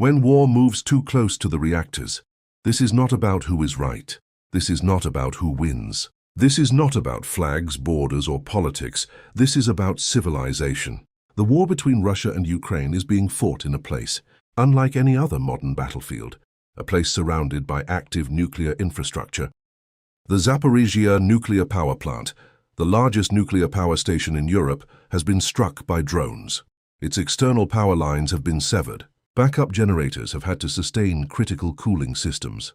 When war moves too close to the reactors, this is not about who is right. This is not about who wins. This is not about flags, borders, or politics. This is about civilization. The war between Russia and Ukraine is being fought in a place, unlike any other modern battlefield, a place surrounded by active nuclear infrastructure. The Zaporizhzhia Nuclear Power Plant, the largest nuclear power station in Europe, has been struck by drones. Its external power lines have been severed. Backup generators have had to sustain critical cooling systems.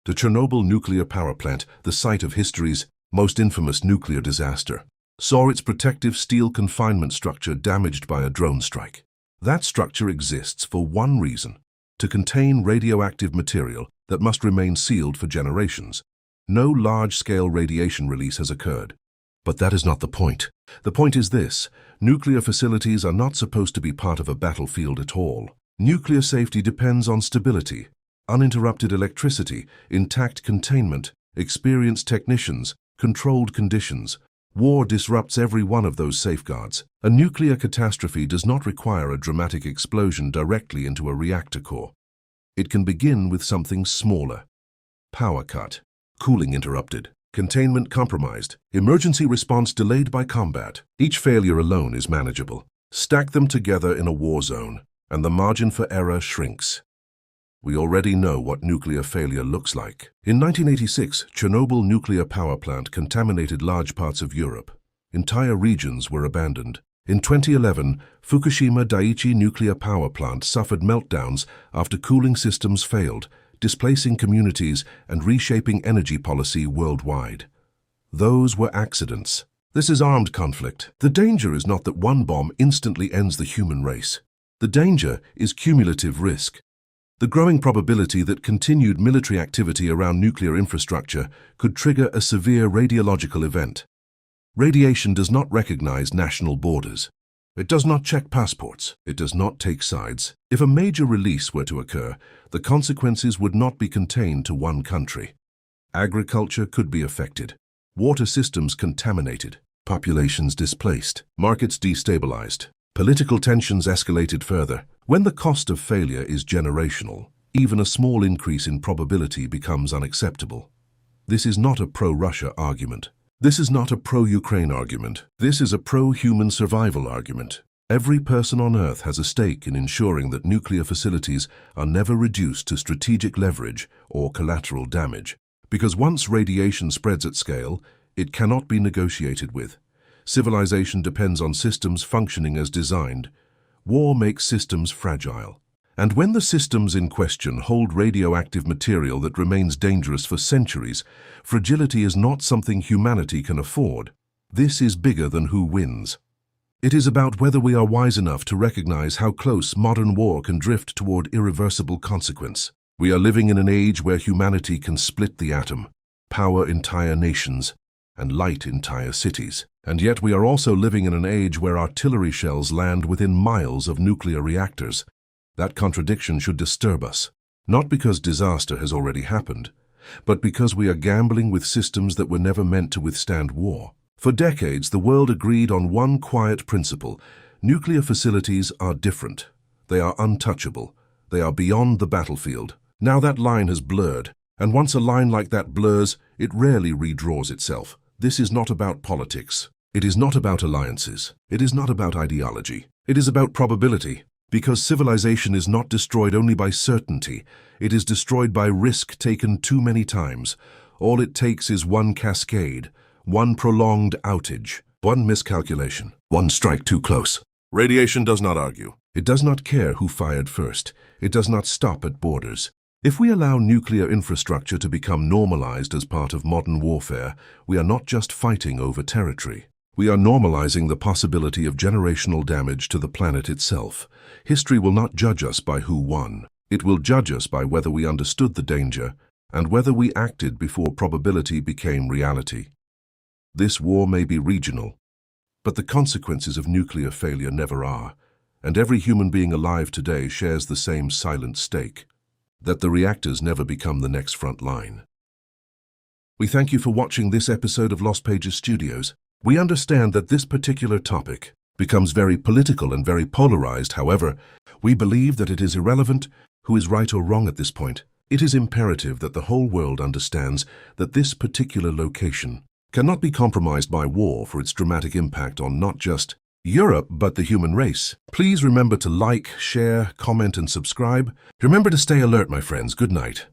The Chernobyl Nuclear Power Plant, the site of history's most infamous nuclear disaster, saw its protective steel confinement structure damaged by a drone strike. That structure exists for one reason: to contain radioactive material that must remain sealed for generations. No large-scale radiation release has occurred. But that is not the point. The point is this: nuclear facilities are not supposed to be part of a battlefield at all. Nuclear safety depends on stability, uninterrupted electricity, intact containment, experienced technicians, controlled conditions. War disrupts every one of those safeguards. A nuclear catastrophe does not require a dramatic explosion directly into a reactor core. It can begin with something smaller. Power cut, cooling interrupted, containment compromised, emergency response delayed by combat. Each failure alone is manageable. Stack them together in a war zone, and the margin for error shrinks. We already know what nuclear failure looks like. In 1986, Chernobyl Nuclear Power Plant contaminated large parts of Europe. Entire regions were abandoned. In 2011, Fukushima Daiichi Nuclear Power Plant suffered meltdowns after cooling systems failed, displacing communities and reshaping energy policy worldwide. Those were accidents. This is armed conflict. The danger is not that one bomb instantly ends the human race. The danger is cumulative risk. The growing probability that continued military activity around nuclear infrastructure could trigger a severe radiological event. Radiation does not recognize national borders. It does not check passports. It does not take sides. If a major release were to occur, the consequences would not be contained to one country. Agriculture could be affected, water systems contaminated, populations displaced, markets destabilized, political tensions escalated further. When the cost of failure is generational, even a small increase in probability becomes unacceptable. This is not a pro-Russia argument. This is not a pro-Ukraine argument. This is a pro-human survival argument. Every person on Earth has a stake in ensuring that nuclear facilities are never reduced to strategic leverage or collateral damage. Because once radiation spreads at scale, it cannot be negotiated with. Civilization depends on systems functioning as designed. War makes systems fragile. And when the systems in question hold radioactive material that remains dangerous for centuries, fragility is not something humanity can afford. This is bigger than who wins. It is about whether we are wise enough to recognize how close modern war can drift toward irreversible consequence. We are living in an age where humanity can split the atom, power entire nations, and light entire cities. And yet we are also living in an age where artillery shells land within miles of nuclear reactors. That contradiction should disturb us, not because disaster has already happened, but because we are gambling with systems that were never meant to withstand war. For decades, the world agreed on one quiet principle: nuclear facilities are different. They are untouchable. They are beyond the battlefield. Now that line has blurred, and once a line like that blurs, it rarely redraws itself. This is not about politics. It is not about alliances. It is not about ideology. It is about probability. Because civilization is not destroyed only by certainty, it is destroyed by risk taken too many times. All it takes is one cascade, one prolonged outage, one miscalculation, one strike too close. Radiation does not argue. It does not care who fired first. It does not stop at borders. If we allow nuclear infrastructure to become normalized as part of modern warfare, we are not just fighting over territory. We are normalizing the possibility of generational damage to the planet itself. History will not judge us by who won. It will judge us by whether we understood the danger and whether we acted before probability became reality. This war may be regional, but the consequences of nuclear failure never are, and every human being alive today shares the same silent stake: that the reactors never become the next front line. We thank you for watching this episode of Lost Pages Studios. We understand that this particular topic, becomes very political and very polarized. However, we believe that it is irrelevant who is right or wrong at this point. It is imperative that the whole world understands that this particular location cannot be compromised by war for its dramatic impact on not just Europe, but the human race. Please remember to like, share, comment, and subscribe. Remember to stay alert, my friends. Good night.